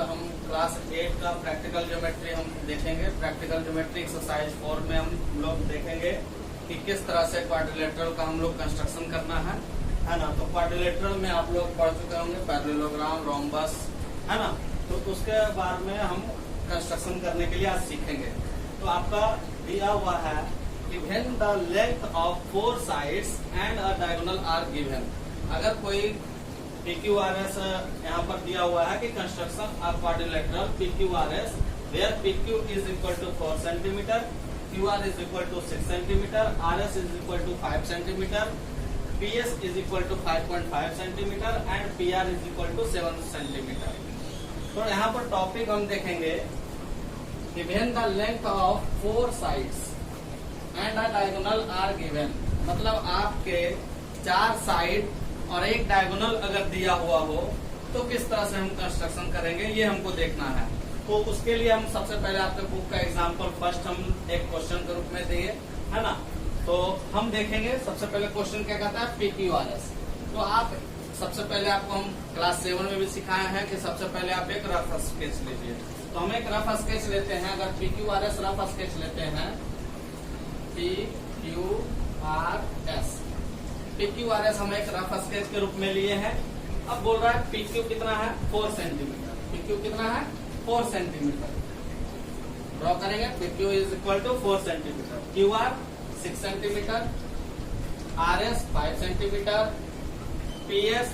हम क्लास 8 का practical geometry हम देखेंगे। प्रैक्टिकल ज्योमेट्री एक्सरसाइज 4 में हम लोग देखेंगे कि किस तरह से क्वाड्रिलेटरल का हम लोग कंस्ट्रक्शन करना है ना। तो क्वाड्रिलेटरल में आप लोग पढ़ चुके होंगे पैरेललोग्राम, रोम्बस, है ना। तो उसके बाद में हम कंस्ट्रक्शन करने के लिए आज सीखेंगे। तो आपका दिया हुआ है कि when the length of 4 sides and a diagonal are given. अगर कोई PQRS यहाँ पर दिया हुआ है कि construction of quadrilateral PQRS where PQ is equal to 4 centimetre, QR is equal to 6 centimetre, RS is equal to 5 centimetre, PS is equal to 5.5 centimetre and PR is equal to 7 centimetre. तो यहाँ पर topic हम देखेंगे कि when the length of 4 sides and a diagonal are given, मतलब आपके 4 side और एक डायगोनल अगर दिया हुआ हो तो किस तरह से हम कंस्ट्रक्शन करेंगे ये हमको देखना है। तो उसके लिए हम सबसे पहले आपके बुक का एग्जांपल फर्स्ट हम एक क्वेश्चन के रूप में दिए, है ना। तो हम देखेंगे सबसे पहले क्वेश्चन क्या कहता है PQRS। तो आप सबसे पहले आपको हम क्लास 7 में भी सिखाया है कि सबसे पहले आप एक रफ स्केच लीजिए। तो हम एक रफ स्केच लेते हैं। अगर PQRS रफ स्केच लेते हैं, PQRS हम एक रफ स्केच के रूप में लिए हैं। अब बोल रहा है PQ कितना है 4 सेंटीमीटर। PQ कितना है 4 सेंटीमीटर। ड्रॉ करेंगे PQ is equal to 4 centimetre, QR 6 centimetre, RS 5 centimetre, PS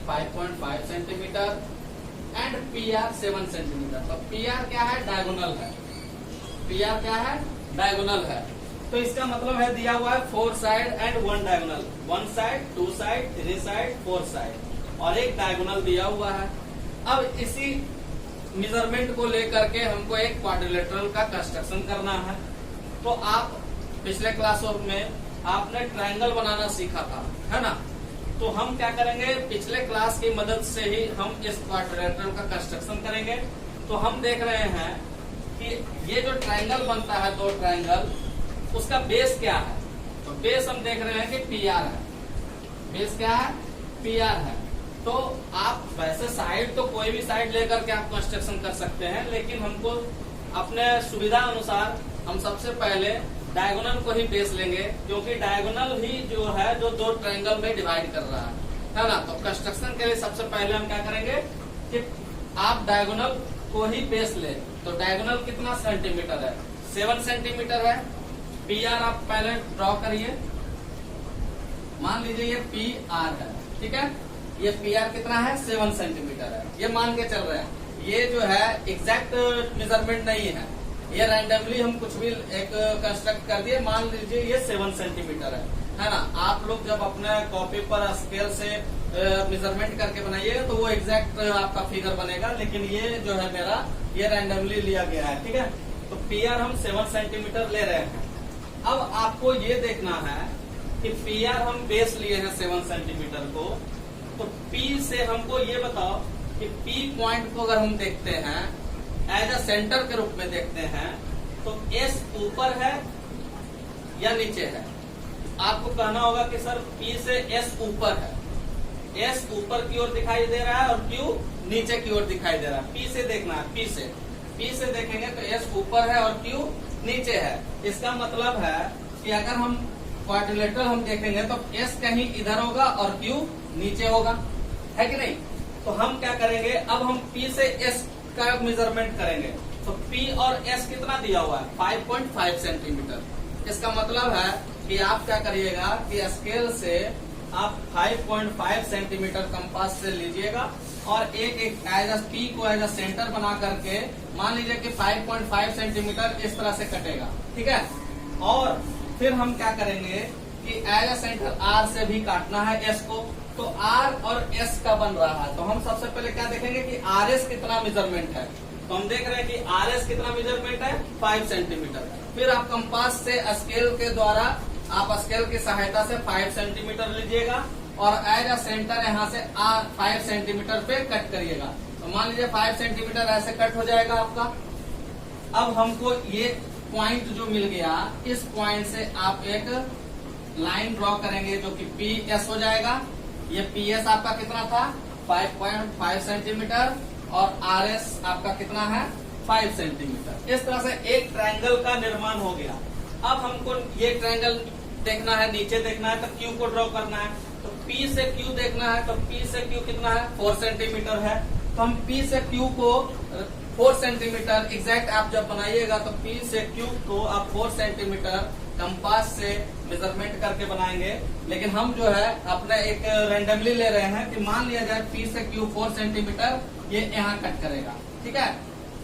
5.5 centimetre and PR 7 centimetre. तो PR क्या है डायगोनल है। PR क्या है डायगोनल है। तो इसका मतलब है दिया हुआ है 4 side and 1 diagonal, 1 side, 2 side, 3 side, 4 side और एक डायगोनल दिया हुआ है। अब इसी मेजरमेंट को लेकर के हमको एक क्वाड्रिलेटरल का कंस्ट्रक्शन करना है। तो आप पिछले क्लासों में आपने ट्रायंगल बनाना सीखा था, है ना। तो हम क्या करेंगे, पिछले क्लास की मदद से ही हम इस क्वाड्रिलेटरल का कंस्ट्रक्शन करेंगे। तो हम देख रहे हैं कि ये जो ट्रायंगल बनता है, 2 ट्रायंगल, उसका बेस क्या है। तो बेस हम देख रहे हैं कि PR है। बेस क्या है PR है। तो आप वैसे साइड तो कोई भी साइड लेकर के आप कंस्ट्रक्शन कर सकते हैं, लेकिन हमको अपने सुविधा अनुसार हम सबसे पहले डायगोनल को ही बेस लेंगे, क्योंकि डायगोनल ही जो है जो 2 ट्रायंगल में डिवाइड कर रहा है ना। तो कंस्ट्रक्शन के लिए सबसे पहले हम क्या करेंगे कि आप डायगोनल को ही बेस ले। तो डायगोनल कितना सेंटीमीटर है 7 सेंटीमीटर है। PR आप पहले ड्रॉ करिए। मान लीजिए ये PR है, ठीक है। ये PR कितना है 7 सेंटीमीटर है। ये मान के चल रहे हैं। ये जो है एग्जैक्ट मेजरमेंट नहीं है, ये रैंडमली हम कुछ भी एक कंस्ट्रक्ट कर दिए। मान लीजिए ये 7 सेंटीमीटर है ना। आप लोग जब अपने कॉपी पर स्केल से मेजरमेंट करके बनाइएगा तो वो एग्जैक्ट आपका फिगर बनेगा, लेकिन ये जो है मेरा ये रैंडमली लिया गया है, ठीक है। तो PR हम 7 सेंटीमीटर ले रहे हैं। अब आपको ये देखना है कि PR हम बेस लिए हैं 7 सेंटीमीटर को, तो P से हमको ये बताओ कि P पॉइंट को अगर हम देखते हैं एज अ सेंटर के रूप में देखते हैं, तो S ऊपर है या नीचे है। आपको कहना होगा कि सर P से S ऊपर है। S ऊपर की ओर दिखाई दे रहा है और Q नीचे की ओर दिखाई दे रहा है। P से देखना है। P से देखेंगे तो S ऊपर है और Q नीचे है। इसका मतलब है कि अगर हम क्वाड्रिलेटरल हम देखेंगे तो S कहीं इधर होगा और Q नीचे होगा, है कि नहीं। तो हम क्या करेंगे, अब हम P से S का मेजरमेंट करेंगे। तो P और S कितना दिया हुआ है 5.5 सेंटीमीटर। इसका मतलब है कि आप क्या करिएगा कि स्केल से आप 5.5 सेंटीमीटर कंपास से लीजिएगा और एक एज अ P को एज अ सेंटर बना करके मान लीजिए कि 5.5 सेंटीमीटर इस तरह से कटेगा, ठीक है। और फिर हम क्या करेंगे कि एज अ सेंटर R से भी काटना है S को। तो R और S का बन रहा है। तो हम सबसे पहले क्या देखेंगे कि RS कितना मेजरमेंट है। तो हम देख रहे हैं कि RS कितना मेजरमेंट है 5 सेंटीमीटर। फिर आप कंपास से स्केल के द्वारा आप स्केल की सहायता से 5 सेंटीमीटर लीजिएगा और एज अ सेंटर यहाँ से 5 सेंटीमीटर पे कट करिएगा। तो मान लीजिए 5 सेंटीमीटर ऐसे कट हो जाएगा आपका। अब हमको ये पॉइंट जो मिल गया, इस पॉइंट से आप एक लाइन ड्रॉ करेंगे जो कि PS हो जाएगा। ये PS आपका कितना था 5.5 सेंटीमीटर और आर एस आपका कितना है 5 सेंटीमीटर। इस तरह से एक ट्रायंगल का निर्माण हो गया। अब हमको ये ट्रायंगल देखना है, नीचे देखना है, तो क्यू को ड्रॉ करना है। तो P से Q देखना है, तो P से Q कितना है 4 सेंटीमीटर है। तो हम P से Q को 4 सेंटीमीटर एग्जैक्ट आप जब बनाइएगा तो P से Q को आप 4 सेंटीमीटर कंपास से मेजरमेंट करके बनाएंगे। लेकिन हम जो है अपने एक रैंडमली ले रहे हैं कि मान लिया जाए P से Q 4 सेंटीमीटर ये यहाँ कट करेगा, ठीक है।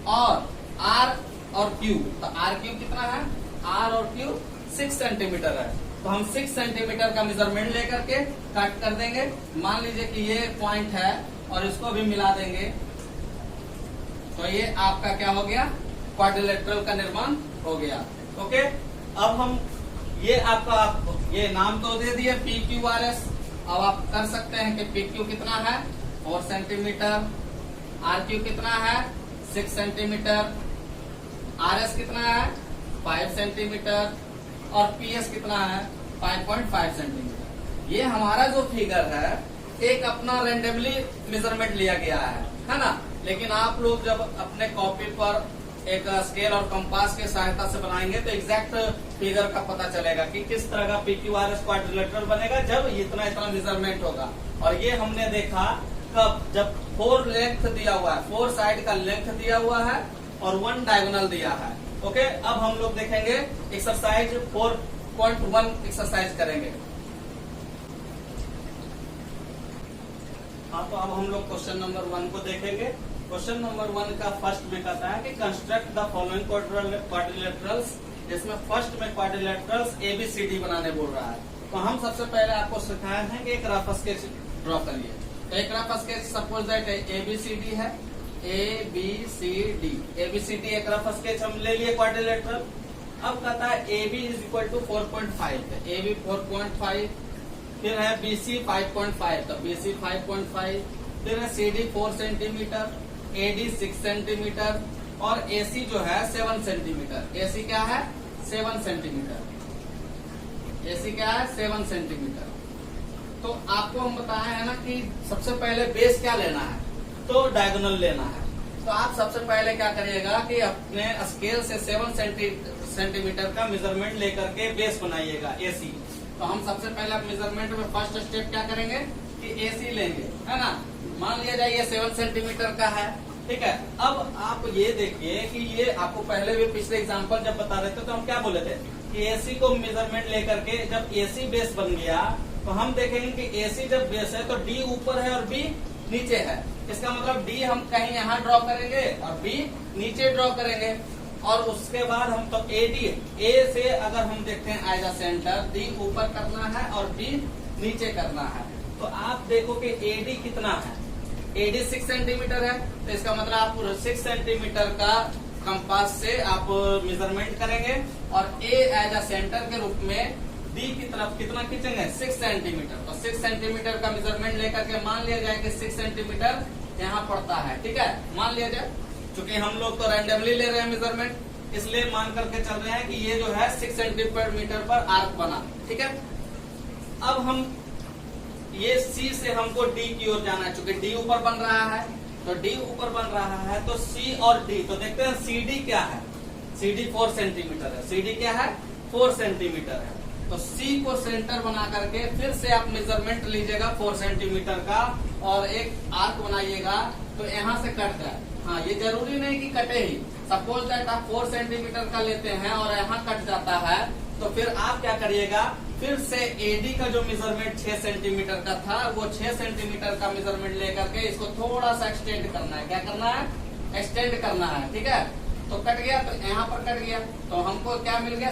और R और Q, तो R Q कितना है, R और Q 6 सेंटीमीटर है। तो हम 6 सेंटीमीटर का मेजरमेंट लेकर के कट कर देंगे। मान लीजिए कि ये पॉइंट है और इसको भी मिला देंगे, तो ये आपका क्या हो गया, क्वाड्रिलेटरल का निर्माण हो गया। ओके, अब हम ये आपका ये नाम तो दे दिए PQRS। अब आप कर सकते हैं कि PQ कितना है 4 सेंटीमीटर, RQ कितना है 6 सेंटीमीटर, RS कितना है 5 सेंटीमीटर और PS कितना है 5.5 सेंटीमीटर। ये हमारा जो फिगर है एक अपना रेंडमली मेजरमेंट लिया गया है ना। लेकिन आप लोग जब अपने कॉपी पर एक स्केल और कंपास के सहायता से बनाएंगे तो एग्जैक्ट फिगर का पता चलेगा कि किस तरह का PQRS क्वाड्रिलेटरल बनेगा जब इतना इतना मेजरमेंट होगा। और ये हमने देखा कब, जब 4 लेंथ दिया हुआ है, 4 साइड का लेंथ दिया हुआ है और 1 डायगोनल दिया है। ओके, अब हम लोग देखेंगे एक्सरसाइज 4.1 एक्सरसाइज करेंगे। हाँ, तो अब हम लोग क्वेश्चन नंबर 1 को देखेंगे। क्वेश्चन नंबर 1 का फर्स्ट में कहता है कि कंस्ट्रक्ट द फॉलोइंग क्वाड्रिलेटरल्स। इसमें फर्स्ट में क्वाड्रिलेटरल्स ABCD बनाने बोल रहा है। तो हम सबसे पहले आपको सिखाए हैं कि एक रफ स्केच ड्रॉ करिए। तो एक rough sketch suppose that ABCD है, ABCD एक रफ स्केच हम ले लिए क्वाड्रिलेटरल। अब कहता है AB इज इक्वल टू 4.5 है, AB 4.5, फिर है BC 5.5, तो BC 5.5, फिर है CD 4 सेंटीमीटर, AD 6 सेंटीमीटर और AC जो है 7 सेंटीमीटर। AC क्या है 7 सेंटीमीटर, AC क्या है 7 सेंटीमीटर। तो आपको हम बताए हैं ना कि सबसे पहले बेस क्या लेना है, तो डायगोनल लेना है। तो आप सबसे पहले क्या करिएगा कि अपने स्केल से 7 सेंटीमीटर का मेजरमेंट लेकर के बेस बनाइएगा AC। तो हम सबसे पहले मेजरमेंट में फर्स्ट स्टेप क्या करेंगे कि AC लेंगे, है ना। मान लिया जाए ये 7 सेंटीमीटर का है, ठीक है। अब आप ये देखिए कि ये आपको पहले भी पिछले एग्जांपल जब बता रहे थे तो हम क्या बोले थे कि AC को मेजरमेंट लेकर के जब AC बेस बन गया तो हम देखेंगे कि AC जब बेस है तो D ऊपर है और B नीचे है। इसका मतलब D हम कहीं यहाँ ड्रॉ करेंगे और B नीचे ड्रॉ करेंगे। और उसके बाद हम तो A से अगर हम देखते हैं एज अ सेंटर, D ऊपर करना है और B नीचे करना है। तो आप देखो कि AD कितना है, AD 6 सेंटीमीटर है। तो इसका मतलब आप 6 सेंटीमीटर का कंपास से आप मेजरमेंट करेंगे और A एज अ सेंटर के रूप में D की तरफ कितना खींचेंगे 6 सेंटीमीटर। तो 6 सेंटीमीटर का मेजरमेंट लेकर के मान लिया जाए कि 6 सेंटीमीटर यहाँ पड़ता है, ठीक है। मान लिया जाए, चूंकि हम लोग तो रैंडमली ले रहे हैं मेजरमेंट, इसलिए मान करके चल रहे हैं कि ये जो है 6 सेंटीमीटर पर आर्क बना, ठीक है। अब हम ये C से हमको D की ओर जाना है, चूंकि D ऊपर बन रहा है तो D ऊपर बन रहा है तो C और D, तो देखते हैं CD क्या है, CD 4 सेंटीमीटर है, CD क्या है 4 सेंटीमीटर है। तो C को सेंटर बना करके फिर से आप मेजरमेंट लीजिएगा 4 सेंटीमीटर का और एक आर्क बनाइएगा तो यहाँ से कट जाए। हाँ, ये जरूरी नहीं कि कटे ही, सपोज दैट आप 4 सेंटीमीटर का लेते हैं और यहाँ कट जाता है तो फिर आप क्या करिएगा, फिर से AD का जो मेजरमेंट 6 सेंटीमीटर का था वो 6 सेंटीमीटर का मेजरमेंट लेकर के इसको थोड़ा सा एक्सटेंड करना है। क्या करना है, एक्सटेंड करना है, ठीक है। तो कट गया, तो यहाँ पर कट गया तो हमको क्या मिल गया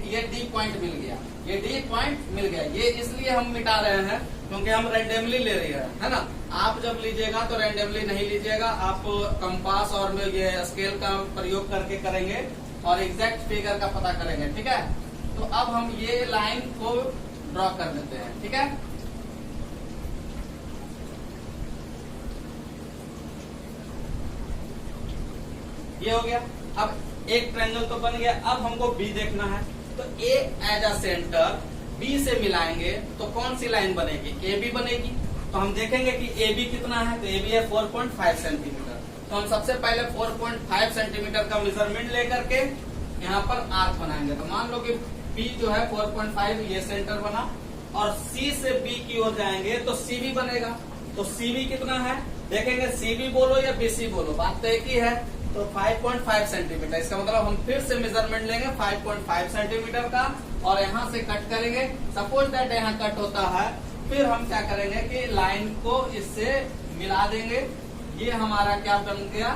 ये D पॉइंट मिल गया, ये D पॉइंट मिल गया। ये इसलिए हम मिटा रहे हैं क्योंकि हम रैंडमली ले रहे हैं, है ना। आप जब लीजिएगा तो रैंडमली नहीं लीजिएगा, आप कंपास और ये स्केल का प्रयोग करके करेंगे और एग्जैक्ट फिगर का पता करेंगे, ठीक है। तो अब हम ये लाइन को ड्रॉ कर देते हैं, ठीक है। ये हो गया। अब एक ट्रायंगल तो बन गया। अब हमको B देखना है तो A as a centre B से मिलाएंगे तो कौन सी लाइन बनेगी, AB बनेगी। तो हम देखेंगे कि AB कितना है, तो AB है 4.5 सेंटीमीटर। तो हम सबसे पहले 4.5 सेंटीमीटर का मेजरमेंट लेकर के यहाँ पर आर्क बनाएंगे। तो मान लो कि P जो है 4.5 ये सेंटर बना, और C से B की ओर जाएंगे तो CV बनेगा। तो CV कितना है देखेंगे, CV बोलो या BC बोलो, बात तो एक ही है। तो 5.5 सेंटीमीटर, इसका मतलब हम फिर से मेजरमेंट लेंगे 5.5 सेंटीमीटर का, और यहाँ से कट करेंगे। सपोज दैट यहाँ कट होता है, फिर हम क्या करेंगे कि लाइन को इससे मिला देंगे। ये हमारा क्या बन गया,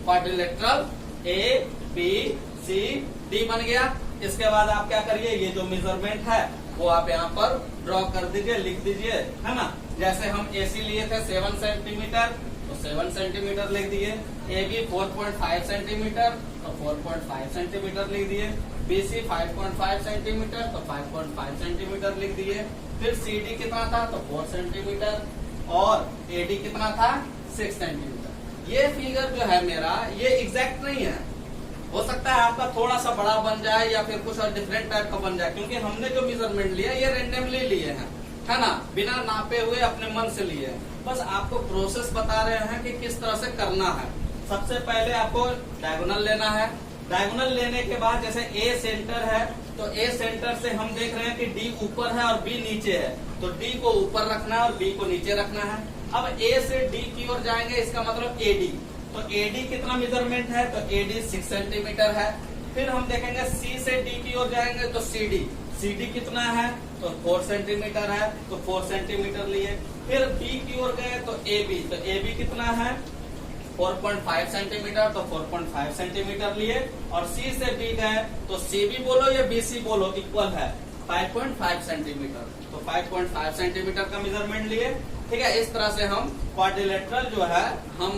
क्वाड्रिलेटरल ABCD बन गया। इसके बाद आप क्या करिए, ये जो मेजरमेंट है वो आप यहाँ पर ड्रॉ कर दीजिए, लिख दीजिए, है ना। जैसे हम AC लिए थे 7 सेंटीमीटर, तो 7 सेंटीमीटर लिख दिए। AB 4.5 सेंटीमीटर, तो 4.5 सेंटीमीटर लिख दिए। BC 5.5 सेंटीमीटर, तो 5.5 सेंटीमीटर लिख दिए। फिर CD कितना था, तो 4 सेंटीमीटर, और AD कितना था, 6 सेंटीमीटर। ये फिगर जो है मेरा, ये एग्जैक्ट नहीं है, हो सकता है आपका थोड़ा सा बड़ा बन जाए या फिर कुछ और डिफरेंट टाइप का बन जाए, क्योंकि हमने जो मेजरमेंट लिया ये रेंडमली लिए हैं, है ना, बिना नापे हुए अपने मन से लिए हैं। बस आपको प्रोसेस बता रहे हैं कि किस तरह से करना है। सबसे पहले आपको डायगोनल लेना है। डायगोनल लेने के बाद जैसे A सेंटर है, तो A सेंटर से हम देख रहे हैं कि D ऊपर है और B नीचे है, तो D को ऊपर रखना है और B को नीचे रखना है। अब A से D की ओर जाएंगे, इसका मतलब AD, तो AD कितना मेजरमेंट है, तो AD 6 सेंटीमीटर है। फिर हम देखेंगे C से D की ओर जाएंगे तो CD कितना है, तो 4 सेंटीमीटर है, तो 4 सेंटीमीटर लिए। फिर B की ओर गए तो AB, तो AB कितना है, 4.5 सेंटीमीटर, तो 4.5 सेंटीमीटर लिए। और C से B गए तो CB बोलो या BC बोलो, इक्वल है 5.5 सेंटीमीटर, तो 5.5 सेंटीमीटर का मेजरमेंट लिए। ठीक है, इस तरह से हम क्वाड्रिलेटरल जो है हम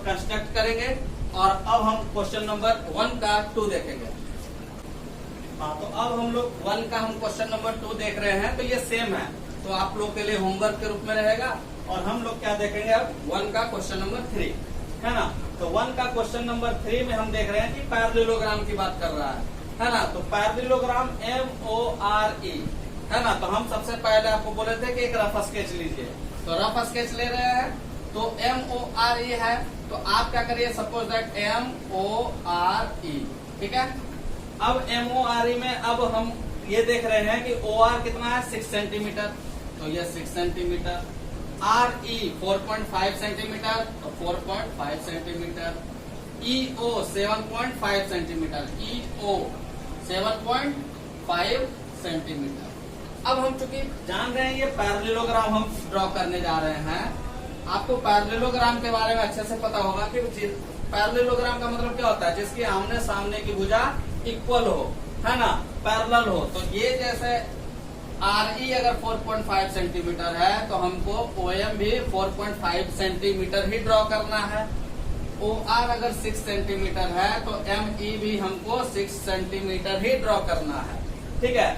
कंस्ट्रक्ट करेंगे। और अब हम क्वेश्चन नंबर 1 का 2 देखेंगे। हाँ, तो अब हम लोग 1 का हम क्वेश्चन नंबर 2 देख रहे हैं, तो ये सेम है, तो आप लोग के लिए होमवर्क के रूप में रहेगा। और हम लोग क्या देखेंगे अब 1 का क्वेश्चन नंबर 3, है ना। तो 1 का क्वेश्चन नंबर 3 में हम देख रहे हैं कि पैरेललोग्राम की बात कर रहा है ना। तो पैरेललोग्राम MORE, है ना। तो हम सबसे पहले आपको बोले थे कि एक रफ स्केच लीजिए, तो रफ स्केच ले रहे हैं। तो MORE है, तो आप क्या करिए, सपोज दैट MORE, ठीक है। अब MORE में अब हम ये देख रहे हैं कि OR कितना है, 6 सेंटीमीटर, तो ये 6 सेंटीमीटर। RE 4.5 सेंटीमीटर, तो 4.5 centimetre. EO 7.5 centimetre, EO 7.5 centimetre. अब हम चूंकि जान रहे हैं ये पैरेललोग्राम हम ड्रॉ करने जा रहे हैं, आपको पैरेललोग्राम के बारे में अच्छे से पता होगा कि पैरेललोग्राम का मतलब क्या होता है, जिसकी आमने सामने की भुजा इक्वल हो, है ना, पैरेलल हो। तो ये जैसे RE अगर 4.5 सेंटीमीटर है, तो हमको OM भी 4.5 सेंटीमीटर ही ड्रॉ करना है। OR अगर 6 सेंटीमीटर है, तो ME भी हमको 6 सेंटीमीटर ही ड्रॉ करना है। ठीक है,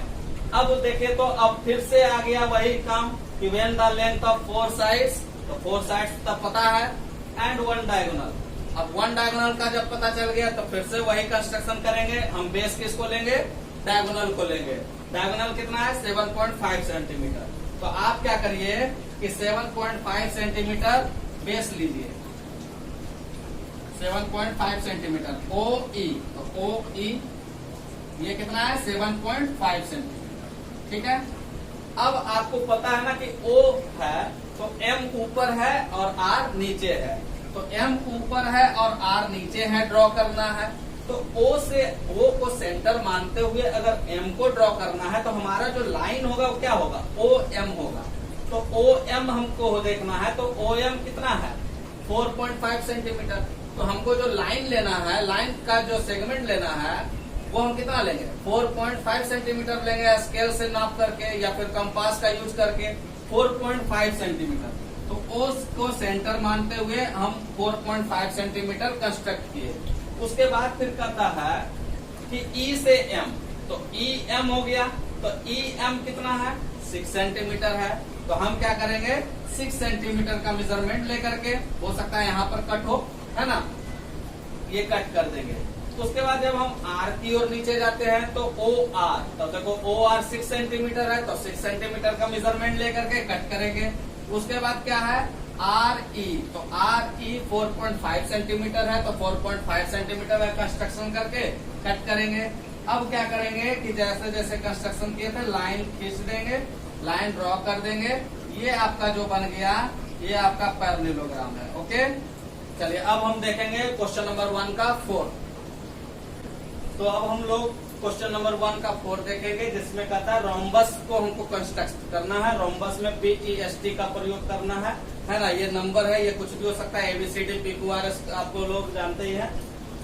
अब देखिए, तो अब फिर से आ गया वही काम कि when the length of 4 sides, तो 4 साइड्स तब पता है, एंड 1 डायगोनल। अब 1 डायगोनल का जब पता चल गया, तो फिर से वही कंस्ट्रक्शन करेंगे। हम बेस किसको लेंगे, डायगोनल को लेंगे। डायगोनल कितना है, 7.5 सेंटीमीटर। तो आप क्या करिए कि 7.5 सेंटीमीटर बेस लीजिए, 7.5 सेंटीमीटर। OE, तो OE ये कितना है, 7.5 सेंटीमीटर। ठीक है, अब आपको पता है ना कि O है, तो M ऊपर है और R नीचे है, तो M ऊपर है और R नीचे है, ड्रॉ करना है। तो O से O को सेंटर मानते हुए अगर M को ड्रॉ करना है, तो हमारा जो लाइन होगा वो क्या होगा, OM होगा। तो OM हमको देखना है, तो OM कितना है, 4.5 सेंटीमीटर। तो हमको जो लाइन लेना है, लाइन का जो सेगमेंट लेना है, वो हम कितना लेंगे, 4.5 सेंटीमीटर लेंगे, स्केल से नाप करके या फिर कंपास का यूज करके 4.5 सेंटीमीटर। तो O को सेंटर मानते हुए हम 4.5 सेंटीमीटर कंस्ट्रक्ट किए। उसके बाद फिर कहता है कि E से M, तो EM हो गया, तो EM कितना है, 6 सेंटीमीटर है। तो हम क्या करेंगे, 6 सेंटीमीटर का मेजरमेंट लेकर के, हो सकता है यहाँ पर कट हो, है ना, ये कट कर देंगे। उसके बाद जब हम R की ओर नीचे जाते हैं, तो OR, तो देखो OR 6 सेंटीमीटर है, तो 6 सेंटीमीटर का मेजरमेंट लेकर के कट करेंगे। उसके बाद क्या है, आर ई, तो आर ई 4.5 सेंटीमीटर है, तो 4.5 सेंटीमीटर का कंस्ट्रक्शन करके कट करेंगे। अब क्या करेंगे कि जैसे जैसे कंस्ट्रक्शन किए थे लाइन खींच देंगे, लाइन ड्रॉ कर देंगे। ये आपका जो बन गया ये आपका पैरेललोग्राम है। ओके, चलिए अब हम देखेंगे क्वेश्चन नंबर 1 का 4। तो अब हम लोग क्वेश्चन नंबर 1 का 4 देखेंगे, जिसमें कहता है रोम्बस को हमको कंस्ट्रक्ट करना है। रोम्बस में BEST का प्रयोग करना है ना। ये नंबर है, ये कुछ भी हो सकता है, ABCD PQRS आपको लोग जानते ही हैं।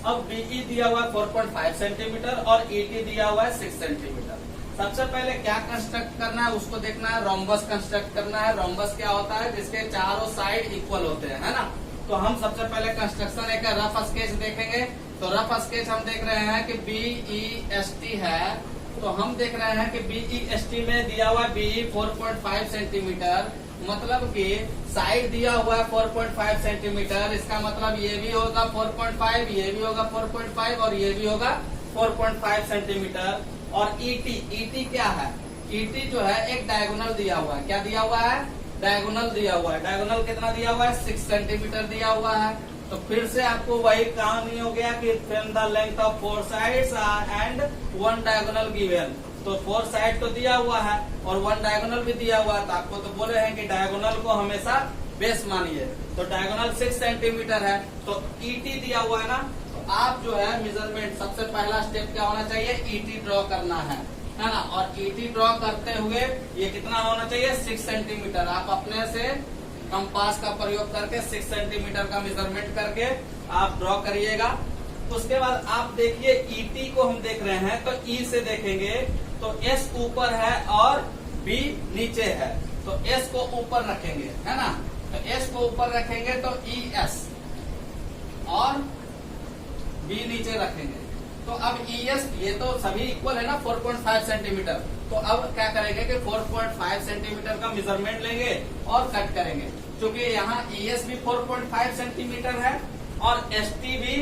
अब BE दिया हुआ है 4.5 सेंटीमीटर और ET दिया हुआ है 6 सेंटीमीटर। सबसे पहले क्या कंस्ट्रक्ट करना है उसको देखना है, रोम्बस कंस्ट्रक्ट करना है। रोम्बस क्या होता है, जिसके चारों साइड इक्वल होते हैं, है ना। तो हम सबसे पहले कंस्ट्रक्शन एक रफ स्केच देखेंगे। तो रफ स्केच हम देख रहे हैं कि BEST है, तो हम देख रहे हैं कि BEST में दिया हुआ है BE 4.5 सेंटीमीटर, मतलब कि साइड दिया हुआ है 4.5 सेंटीमीटर। इसका मतलब ये भी होगा 4.5, ये भी होगा 4.5 और ये भी होगा 4.5 सेंटीमीटर। और ET क्या है, ET जो है एक डायगोनल दिया हुआ है। क्या दिया हुआ है, डायगोनल दिया हुआ है। डायगोनल कितना दिया हुआ है, 6 सेंटीमीटर दिया हुआ है। तो फिर से आपको वही कहानी हो गया कि film the length of 4 sides and 1 diagonal given. तो 4 साइड तो दिया हुआ है और 1 डायगोनल भी दिया हुआ है। तो आपको तो बोले हैं कि डायगोनल को हमेशा बेस मानिए। तो डायगोनल 6 सेंटीमीटर है, तो ET दिया हुआ है ना। तो आप जो है मेजरमेंट सबसे पहला स्टेप क्या होना चाहिए, ET ड्रॉ करना है ना। और ET ड्रॉ करते हुए ये कितना होना चाहिए, 6 सेंटीमीटर। आप अपने से कंपास का प्रयोग करके 6 सेंटीमीटर का मेजरमेंट करके आप ड्रॉ करिएगा। उसके बाद आप देखिए ET को हम देख रहे हैं, तो E से देखेंगे तो S ऊपर है और B नीचे है। तो S को ऊपर रखेंगे, है ना। तो S को ऊपर रखेंगे तो ES और B नीचे रखेंगे। तो अब ES ये तो सभी इक्वल है ना 4.5 सेंटीमीटर। तो अब क्या करेंगे कि 4.5 सेंटीमीटर का मेजरमेंट लेंगे और कट करेंगे। क्योंकि यहाँ ES भी 4.5 सेंटीमीटर है और ST भी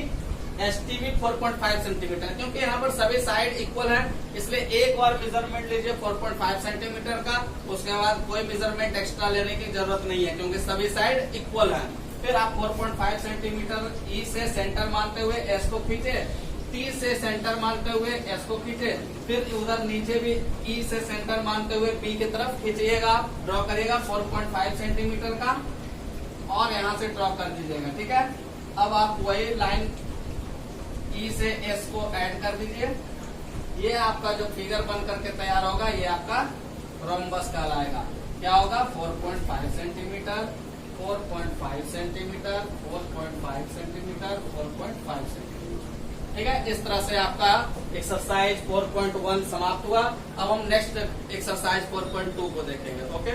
4.5 सेंटीमीटर, क्योंकि यहाँ पर सभी साइड इक्वल है। इसलिए एक बार मेजरमेंट लीजिए 4.5 सेंटीमीटर का, उसके बाद कोई मेजरमेंट एक्स्ट्रा लेने की जरूरत नहीं है, क्योंकि सभी साइड इक्वल है। फिर आप 4.5 सेंटीमीटर E से सेंटर मानते हुए S को खींचे, T से सेंटर मानते हुए S को खींचे, फिर उधर नीचे भी E से सेंटर मानते हुए P की तरफ खींचिएगा, ड्रॉ करिएगा 4.5 सेंटीमीटर का और यहाँ से ड्रॉ कर दीजिएगा। ठीक है, अब आप वही लाइन E से S को ऐड कर दीजिए। ये आपका जो फिगर बन करके तैयार होगा ये आपका रोम्बस कहलाएगा। क्या होगा, 4.5 सेंटीमीटर, 4.5 सेंटीमीटर, 4.5 सेंटीमीटर, 4.5 सेंटीमीटर। ठीक है, इस तरह से आपका एक्सरसाइज 4.1 समाप्त हुआ। अब हम नेक्स्ट एक्सरसाइज 4.2 को देखेंगे। ओके।